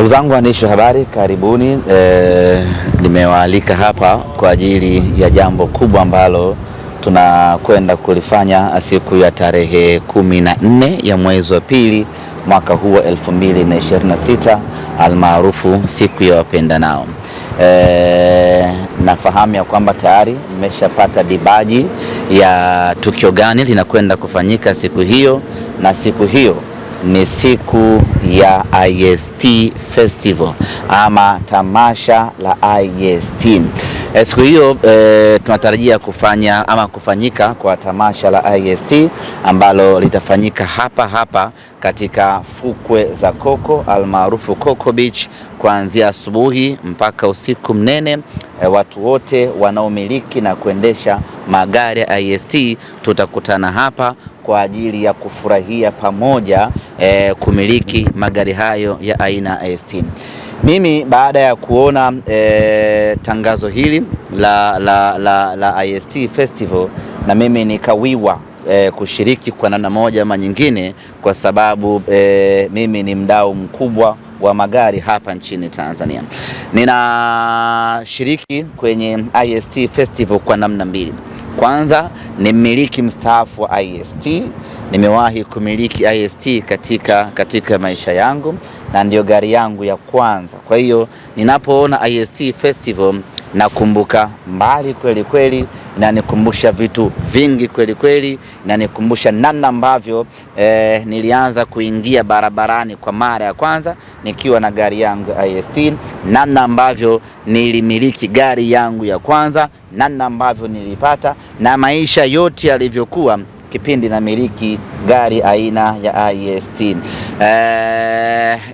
Ndugu zangu waandishi wa habari, karibuni. Nimewaalika hapa kwa ajili ya jambo kubwa ambalo tunakwenda kulifanya siku ya tarehe 14 ya mwezi wa pili mwaka huu 2026 almaarufu siku ya wapendanao. Nafahamu ya kwamba tayari mmeshapata dibaji ya tukio gani linakwenda kufanyika siku hiyo, na siku hiyo ni siku ya IST Festival ama tamasha la IST. Siku hiyo tunatarajia kufanyika kwa tamasha la IST ambalo litafanyika hapa katika fukwe za Coco almaarufu Coco Beach kuanzia asubuhi mpaka usiku mnene. Watu wote wanaomiliki na kuendesha magari ya IST tutakutana hapa kwa ajili ya kufurahia pamoja kumiliki magari hayo ya aina ya IST. Mimi baada ya kuona tangazo hili la IST Festival, na mimi nikawiwa kushiriki kwa namna moja ama nyingine, kwa sababu mimi ni mdau mkubwa wa magari hapa nchini Tanzania. Ninashiriki kwenye IST Festival kwa namna mbili. Kwanza ni mmiliki mstaafu wa IST. Nimewahi kumiliki IST katika maisha yangu na ndio gari yangu ya kwanza. Kwa hiyo ninapoona IST Festival nakumbuka mbali kweli kweli, na nikumbusha vitu vingi kweli kweli, na nikumbusha namna ambavyo nilianza kuingia barabarani kwa mara ya kwanza nikiwa na gari yangu IST, namna ambavyo nilimiliki gari yangu ya kwanza, namna ambavyo nilipata, na maisha yote yalivyokuwa kipindi na miliki gari aina ya IST.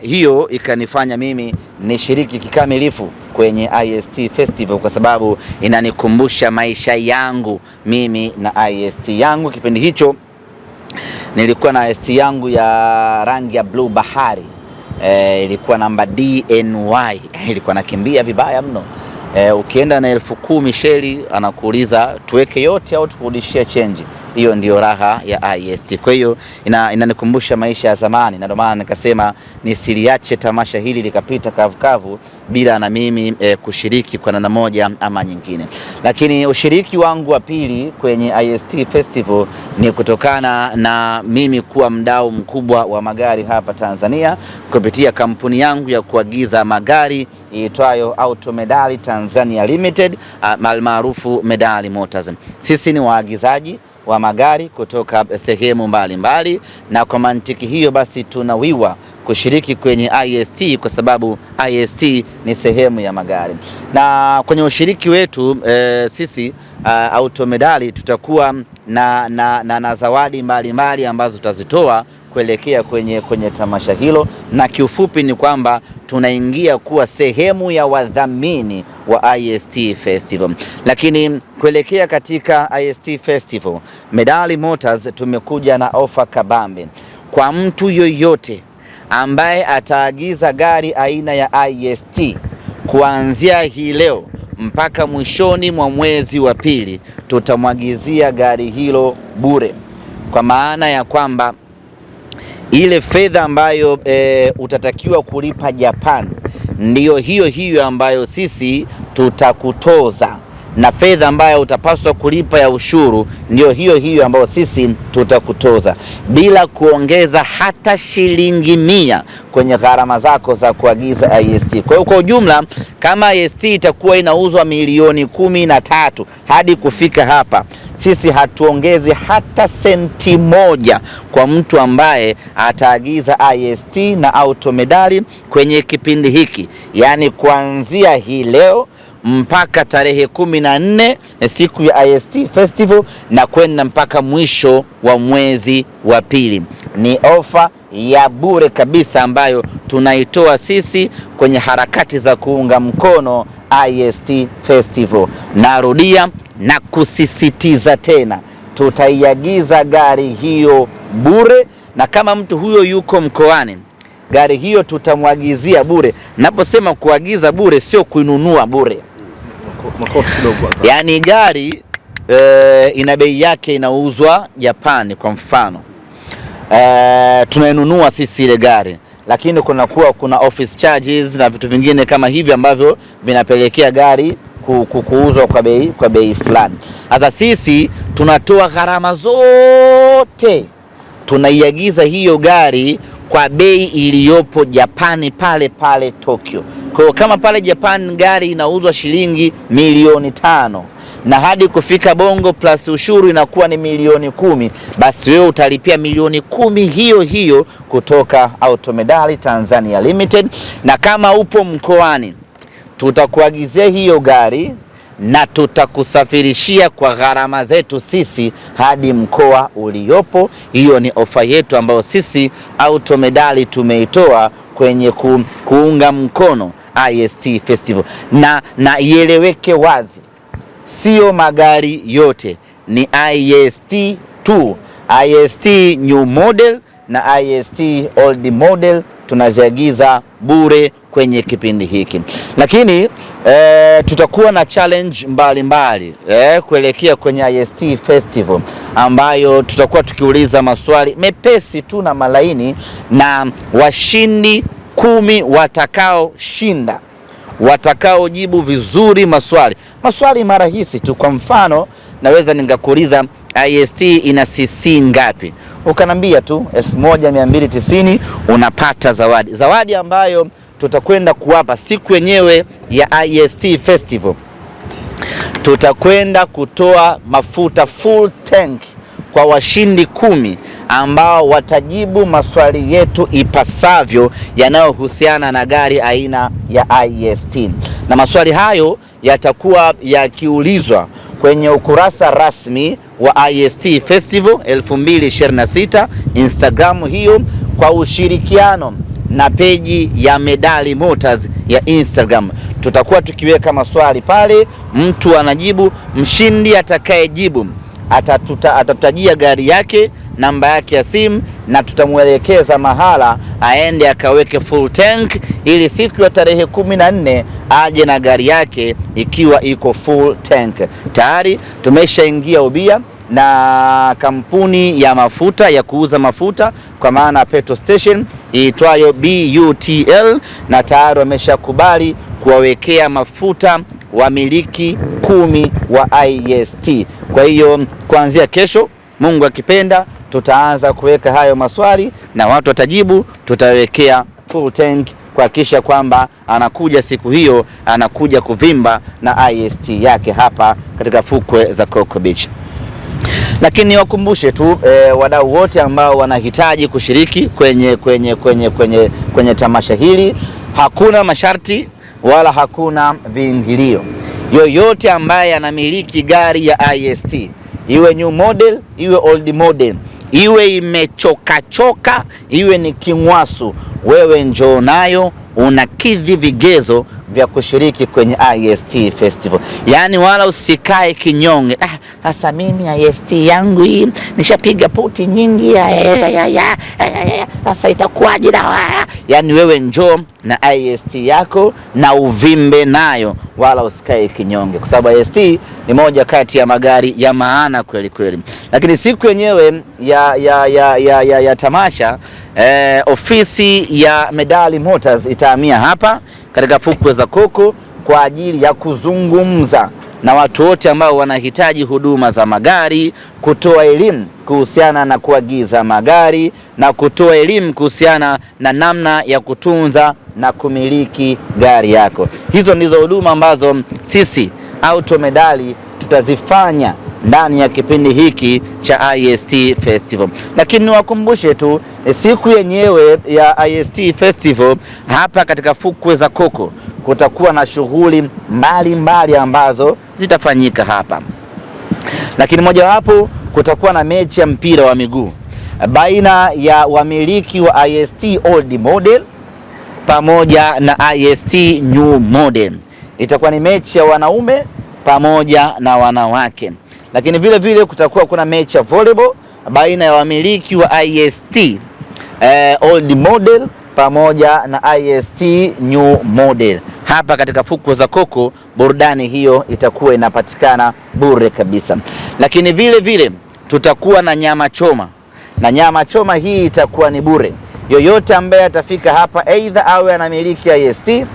Hiyo ikanifanya mimi nishiriki kikamilifu kwenye IST Festival, kwa sababu inanikumbusha maisha yangu mimi na IST yangu. Kipindi hicho nilikuwa na IST yangu ya rangi ya blue bahari, ilikuwa namba DNY, ilikuwa nakimbia vibaya mno. Ukienda na 10,000 sheli anakuuliza tuweke yote au tukurudishie change. Hiyo ndio raha ya IST. Kwa hiyo inanikumbusha maisha ya zamani, na ndio maana nikasema nisiliache tamasha hili likapita kavukavu bila na mimi kushiriki kwa namna moja ama nyingine. Lakini ushiriki wangu wa pili kwenye IST Festival ni kutokana na mimi kuwa mdau mkubwa wa magari hapa Tanzania kupitia kampuni yangu ya kuagiza magari iitwayo Auto Medali Tanzania Limited almaarufu Medali Motors. Sisi ni waagizaji wa magari kutoka sehemu mbalimbali, na kwa mantiki hiyo basi tunawiwa kushiriki kwenye IST kwa sababu IST ni sehemu ya magari. Na kwenye ushiriki wetu sisi Auto Medali tutakuwa na zawadi mbalimbali ambazo tutazitoa kuelekea kwenye tamasha hilo, na kiufupi ni kwamba tunaingia kuwa sehemu ya wadhamini wa IST Festival. Lakini kuelekea katika IST Festival, Medali Motors tumekuja na ofa kabambe kwa mtu yoyote ambaye ataagiza gari aina ya IST kuanzia hii leo mpaka mwishoni mwa mwezi wa pili, tutamwagizia gari hilo bure, kwa maana ya kwamba ile fedha ambayo utatakiwa kulipa Japan ndiyo hiyo ambayo sisi tutakutoza, na fedha ambayo utapaswa kulipa ya ushuru ndiyo hiyo ambayo sisi tutakutoza, bila kuongeza hata shilingi 100 kwenye gharama zako za kuagiza IST. Kwa hiyo kwa ujumla, kama IST itakuwa inauzwa milioni 13 hadi kufika hapa, sisi hatuongezi hata senti moja kwa mtu ambaye ataagiza IST na Auto Medali kwenye kipindi hiki, yaani kuanzia hii leo mpaka tarehe 14 siku ya IST Festival na kwenda mpaka mwisho wa mwezi wa pili. Ni ofa ya bure kabisa ambayo tunaitoa sisi kwenye harakati za kuunga mkono IST Festival. Narudia na kusisitiza tena, tutaiagiza gari hiyo bure, na kama mtu huyo yuko mkoani, gari hiyo tutamwagizia bure. Naposema kuagiza bure, sio kuinunua bure. Yaani gari ina bei yake, inauzwa Japani kwa mfano, tunainunua sisi ile gari, lakini kuna office charges na vitu vingine kama hivi ambavyo vinapelekea gari kuuzwa kwa bei fulani. Sasa sisi tunatoa gharama zote, tunaiagiza hiyo gari kwa bei iliyopo Japani pale pale Tokyo. Kwa hiyo kama pale Japan gari inauzwa shilingi milioni 5 na hadi kufika Bongo plus ushuru inakuwa ni milioni 10, basi wewe utalipia milioni 10 hiyo hiyo kutoka Automedali Tanzania Limited. Na kama upo mkoani, tutakuagizia hiyo gari na tutakusafirishia kwa gharama zetu sisi hadi mkoa uliopo. Hiyo ni ofa yetu ambayo sisi Automedali tumeitoa kwenye kuunga mkono IST Festival. Na ieleweke wazi, sio magari yote, ni IST tu. IST new model na IST old model tunaziagiza bure kwenye kipindi hiki. Lakini tutakuwa na challenge mbalimbali kuelekea kwenye IST Festival, ambayo tutakuwa tukiuliza maswali mepesi tu na malaini, na washindi 10 watakaoshinda, watakaojibu vizuri maswali marahisi tu. Kwa mfano, naweza ningakuuliza IST ina cc ngapi, ukanambia tu 1290, unapata zawadi ambayo tutakwenda kuwapa siku yenyewe ya IST Festival. Tutakwenda kutoa mafuta full tank kwa washindi 10 ambao watajibu maswali yetu ipasavyo yanayohusiana na gari aina ya IST. Na maswali hayo yatakuwa yakiulizwa kwenye ukurasa rasmi wa IST Festival 2026 Instagram, hiyo kwa ushirikiano na peji ya Medali Motors ya Instagram. Tutakuwa tukiweka maswali pale, mtu anajibu. Mshindi atakayejibu atatutajia gari yake, namba yake ya simu, na tutamwelekeza mahala aende akaweke full tank, ili siku ya tarehe 14 aje na gari yake ikiwa iko full tank. Tayari tumeshaingia ubia na kampuni ya mafuta ya kuuza mafuta kwa maana petrol station iitwayo BUTL, na tayari wameshakubali kuwawekea mafuta wamiliki 10 wa IST. Kwa hiyo kuanzia kesho, Mungu akipenda, tutaanza kuweka hayo maswali na watu watajibu, tutawekea full tank kuhakikisha kwamba anakuja siku hiyo, anakuja kuvimba na IST yake hapa katika fukwe za Coco Beach. Lakini wakumbushe tu wadau wote ambao wanahitaji kushiriki kwenye tamasha hili, hakuna masharti wala hakuna viingilio. Yoyote ambaye anamiliki gari ya IST, iwe new model, iwe old model, iwe imechoka, iwe ni kingwasu, wewe njoo nayo, unakidhi vigezo vya kushiriki kwenye IST Festival. Yaani wala usikae kinyonge, sasa mimi IST yangu hii nishapiga puti nyingi, sasa itakuwaje na yaani wewe njoo na IST yako na uvimbe nayo, wala usikae kinyonge, kwa sababu IST ni moja kati ya magari ya maana kweli kweli. Lakini siku yenyewe ya tamasha, ofisi ya Medali Motors itahamia hapa katika fukwe za Coco kwa ajili ya kuzungumza na watu wote ambao wanahitaji huduma za magari, kutoa elimu kuhusiana na kuagiza magari na kutoa elimu kuhusiana na namna ya kutunza na kumiliki gari yako. Hizo ndizo huduma ambazo sisi Automedali tutazifanya ndani ya kipindi hiki cha IST Festival. Lakini niwakumbushe tu, siku yenyewe ya IST Festival hapa katika fukwe za Coco kutakuwa na shughuli mbalimbali ambazo zitafanyika hapa. Lakini mojawapo kutakuwa na mechi ya mpira wa miguu baina ya wamiliki wa IST old model pamoja na IST new model. Itakuwa ni mechi ya wanaume pamoja na wanawake. Lakini vile vile kutakuwa kuna mechi ya volleyball baina ya wamiliki wa IST old model pamoja na IST new model. Hapa katika fukwe za Coco, burudani hiyo itakuwa inapatikana bure kabisa. Lakini vile vile tutakuwa na nyama choma, na nyama choma hii itakuwa ni bure. yoyote ambaye atafika hapa, aidha awe anamiliki IST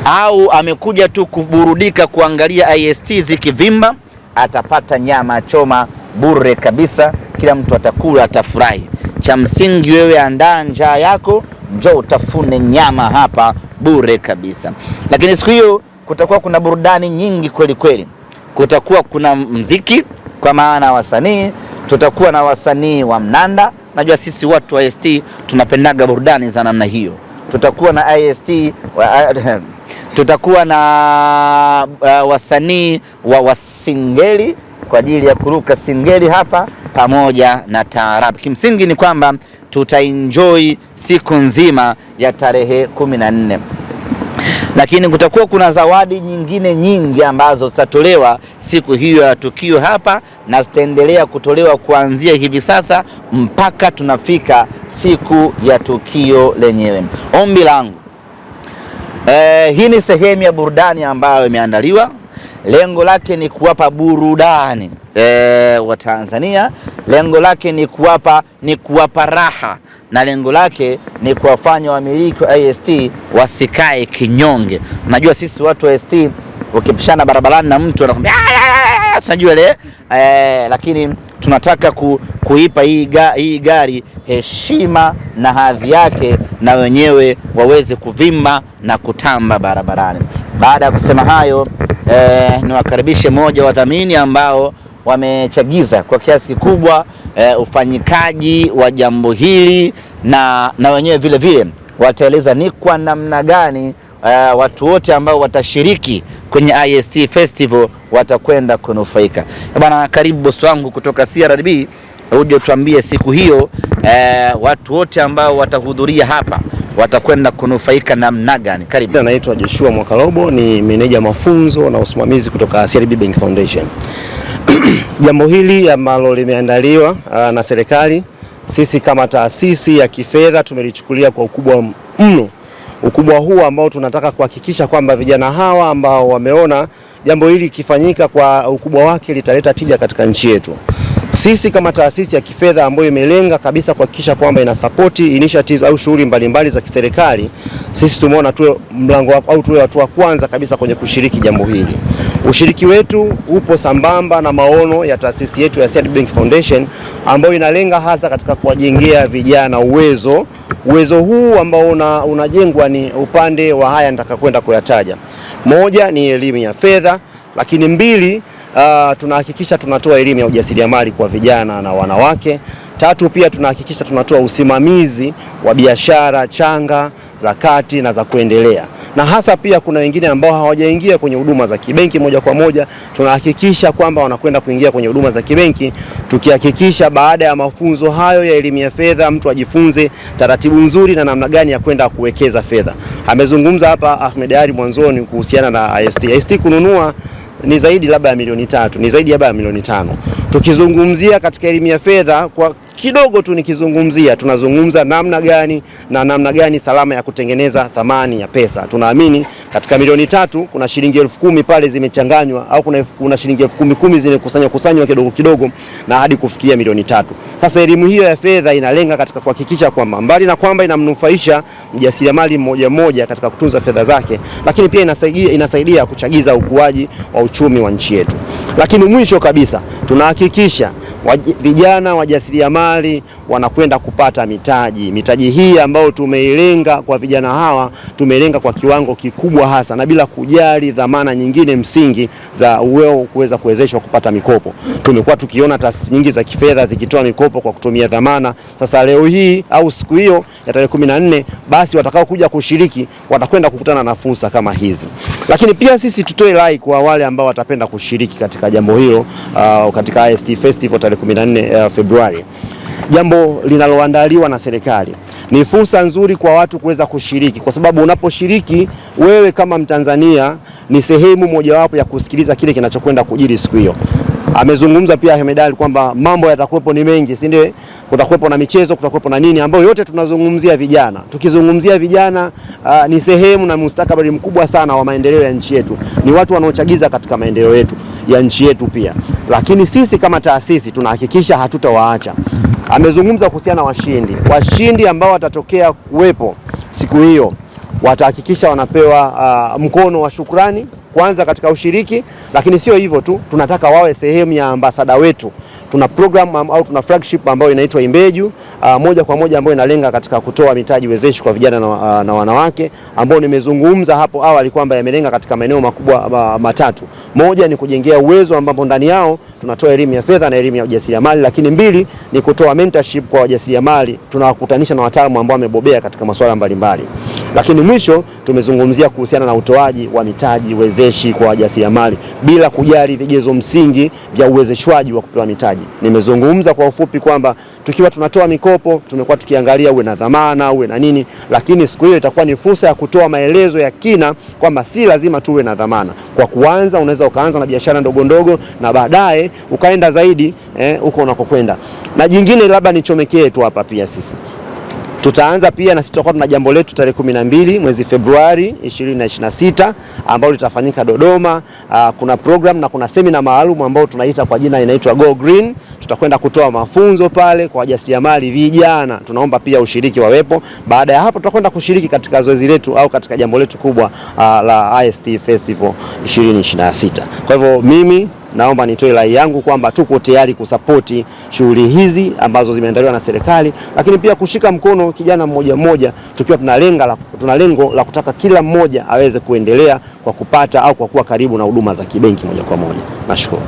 au amekuja tu kuburudika kuangalia IST zikivimba, atapata nyama choma bure kabisa. Kila mtu atakula, atafurahi. Cha msingi wewe andaa njaa yako, njoo utafune nyama hapa bure kabisa. Lakini siku hiyo kutakuwa kuna burudani nyingi kweli kweli. Kutakuwa kuna mziki kwa maana wasanii, tutakuwa na wasanii wa mnanda. Najua sisi watu wa IST tunapendaga burudani za namna hiyo. Tutakuwa na IST tutakuwa na wasanii wa singeli kwa ajili ya kuruka singeli hapa pamoja na taarabu. Kimsingi ni kwamba tutaenjoy siku nzima ya tarehe 14. Lakini kutakuwa kuna zawadi nyingine nyingi ambazo zitatolewa siku hiyo ya tukio hapa, na zitaendelea kutolewa kuanzia hivi sasa mpaka tunafika siku ya tukio lenyewe. Ombi langu, hii ni sehemu ya burudani ambayo imeandaliwa. Lengo lake ni kuwapa burudani wa Tanzania. Lengo lake ni kuwapa raha, na lengo lake ni kuwafanya wamiliki wa IST wasikae kinyonge. Najua sisi watu wa IST ukipishana barabarani na mtu anakuambia unajua ile lakini tunataka kuipa hii gari heshima na hadhi yake, na wenyewe waweze kuvimba na kutamba barabarani. Baada ya kusema hayo, niwakaribishe moja wadhamini ambao wamechagiza kwa kiasi kikubwa ufanyikaji wa jambo hili, na wenyewe vile vile wataeleza ni kwa namna gani watu wote ambao watashiriki kwenye IST Festival watakwenda kunufaika. Bwana, karibu bosi wangu kutoka CRDB, uje tuambie siku hiyo watu wote ambao watahudhuria hapa watakwenda kunufaika namna gani? Karibu. Naitwa Joshua Mwakalobo, ni meneja mafunzo na usimamizi kutoka CRDB Bank Foundation. Jambo hili ambalo limeandaliwa na serikali, sisi kama taasisi ya kifedha tumelichukulia kwa ukubwa mno. Ukubwa huu ambao tunataka kuhakikisha kwamba vijana hawa ambao wameona jambo hili kifanyika kwa ukubwa wake litaleta tija katika nchi yetu. Sisi kama taasisi ya kifedha ambayo imelenga kabisa kuhakikisha kwamba ina support initiatives au shughuli mbalimbali za kiserikali, sisi tumeona tuwe mlango au tuwe watu wa kwanza kabisa kwenye kushiriki jambo hili. Ushiriki wetu upo sambamba na maono ya taasisi yetu ya CRDB Bank Foundation ambayo inalenga hasa katika kuwajengea vijana uwezo. Uwezo huu ambao unajengwa ni upande wa haya nitakakwenda kuyataja. Moja ni elimu ya fedha, lakini mbili tunahakikisha tunatoa elimu ya ujasiriamali kwa vijana na wanawake. Tatu, pia tunahakikisha tunatoa usimamizi wa biashara changa, za kati na za kuendelea. Na hasa pia kuna wengine ambao hawajaingia kwenye huduma za kibenki moja kwa moja, tunahakikisha kwamba wanakwenda kuingia kwenye huduma za kibenki, tukihakikisha baada ya mafunzo hayo ya elimu ya fedha mtu ajifunze taratibu nzuri na namna gani ya kwenda kuwekeza fedha. Amezungumza hapa Ahmed Ali mwanzoni kuhusiana na IST. IST kununua ni zaidi labda ya milioni 3, ni zaidi ya milioni 5. Tukizungumzia katika elimu ya fedha kwa kidogo tu nikizungumzia, tunazungumza namna gani salama ya kutengeneza thamani ya pesa. Tunaamini katika milioni 3 kuna shilingi 10,000 pale zimechanganywa, au kuna shilingi 10,000 zimekusanywa kidogo kidogo na hadi kufikia milioni 3. Sasa elimu hiyo ya fedha inalenga katika kuhakikisha kwamba mbali na kwamba inamnufaisha mjasiriamali mmoja mmoja katika kutunza fedha zake, lakini pia inasaidia kuchagiza ukuaji wa uchumi wa nchi yetu. Lakini mwisho kabisa tunahakikisha vijana wajasiriamali wanakwenda kupata mitaji. Mitaji hii ambayo tumeilenga kwa vijana hawa, tumeilenga kwa kiwango kikubwa hasa na bila kujali dhamana nyingine msingi za uwezo kuweza kuwezeshwa kupata mikopo. Tumekuwa tukiona taasisi nyingi za kifedha zikitoa mikopo kwa kutumia dhamana. Sasa leo hii au siku hiyo ya tarehe 14, basi watakao kuja kushiriki watakwenda kukutana na fursa kama hizi. Lakini pia sisi tutoe rai kwa wale ambao watapenda kushiriki katika jambo hilo katika IST Festival tarehe 14 Februari. Jambo linaloandaliwa na serikali ni fursa nzuri kwa watu kuweza kushiriki, kwa sababu unaposhiriki wewe kama Mtanzania ni sehemu mojawapo ya kusikiliza kile kinachokwenda kujiri siku hiyo. Amezungumza pia Ahmed Ally kwamba mambo yatakuwepo ni mengi, si ndio? Kutakuwepo na michezo, kutakuwepo na nini, ambayo yote tunazungumzia vijana. Tukizungumzia vijana ni sehemu na mustakabali mkubwa sana wa maendeleo ya nchi yetu. Ni watu wanaochagiza katika maendeleo yetu ya nchi yetu pia. Lakini sisi kama taasisi tunahakikisha hatutawaacha. Amezungumza kuhusiana na washindi ambao watatokea kuwepo siku hiyo, watahakikisha wanapewa mkono wa shukrani kwanza katika ushiriki, lakini sio hivyo tu, tunataka wawe sehemu ya ambasada wetu. Tuna program au tuna flagship ambayo inaitwa Imbeju moja kwa moja, ambayo inalenga katika kutoa mitaji wezeshi kwa vijana na wanawake, ambao nimezungumza hapo awali kwamba yamelenga katika maeneo makubwa matatu. Moja ni kujengea uwezo, ambapo ndani yao tunatoa elimu ya fedha na elimu ya ujasiriamali, lakini mbili ni kutoa mentorship kwa wajasiriamali, tunawakutanisha na wataalamu ambao wamebobea katika masuala mbalimbali. Lakini mwisho tumezungumzia kuhusiana na utoaji wa mitaji wezeshi kwa wajasiriamali bila kujali vigezo msingi vya uwezeshwaji wa kupewa mitaji. Nimezungumza kwa ufupi kwamba tukiwa tunatoa mikopo tumekuwa tukiangalia uwe na dhamana, uwe na nini, lakini siku hiyo itakuwa ni fursa ya kutoa maelezo ya kina kwamba si lazima tuwe na dhamana. Kwa kuanza unaweza ukaanza na biashara ndogo ndogo na baadaye ukaenda zaidi huko unakokwenda. Na jingine labda nichomekee tu hapa, pia sisi tutaanza pia na sisi tutakuwa tuna jambo letu tarehe 12 mwezi Februari 2026 ambalo litafanyika Dodoma. Kuna program na kuna seminar maalum ambao tunaita kwa jina inaitwa Go Green. Tutakwenda kutoa mafunzo pale kwa wajasiriamali vijana. Tunaomba pia ushiriki wawepo. Baada ya hapo tutakwenda kushiriki katika zoezi letu au katika jambo letu kubwa la IST Festival 2026. Kwa hivyo mimi naomba nitoe rai yangu kwamba tuko tayari kusapoti shughuli hizi ambazo zimeandaliwa na serikali, lakini pia kushika mkono kijana mmoja mmoja, tukiwa tuna lengo la kutaka kila mmoja aweze kuendelea kwa kupata au kwa kuwa karibu na huduma za kibenki moja kwa moja. Nashukuru.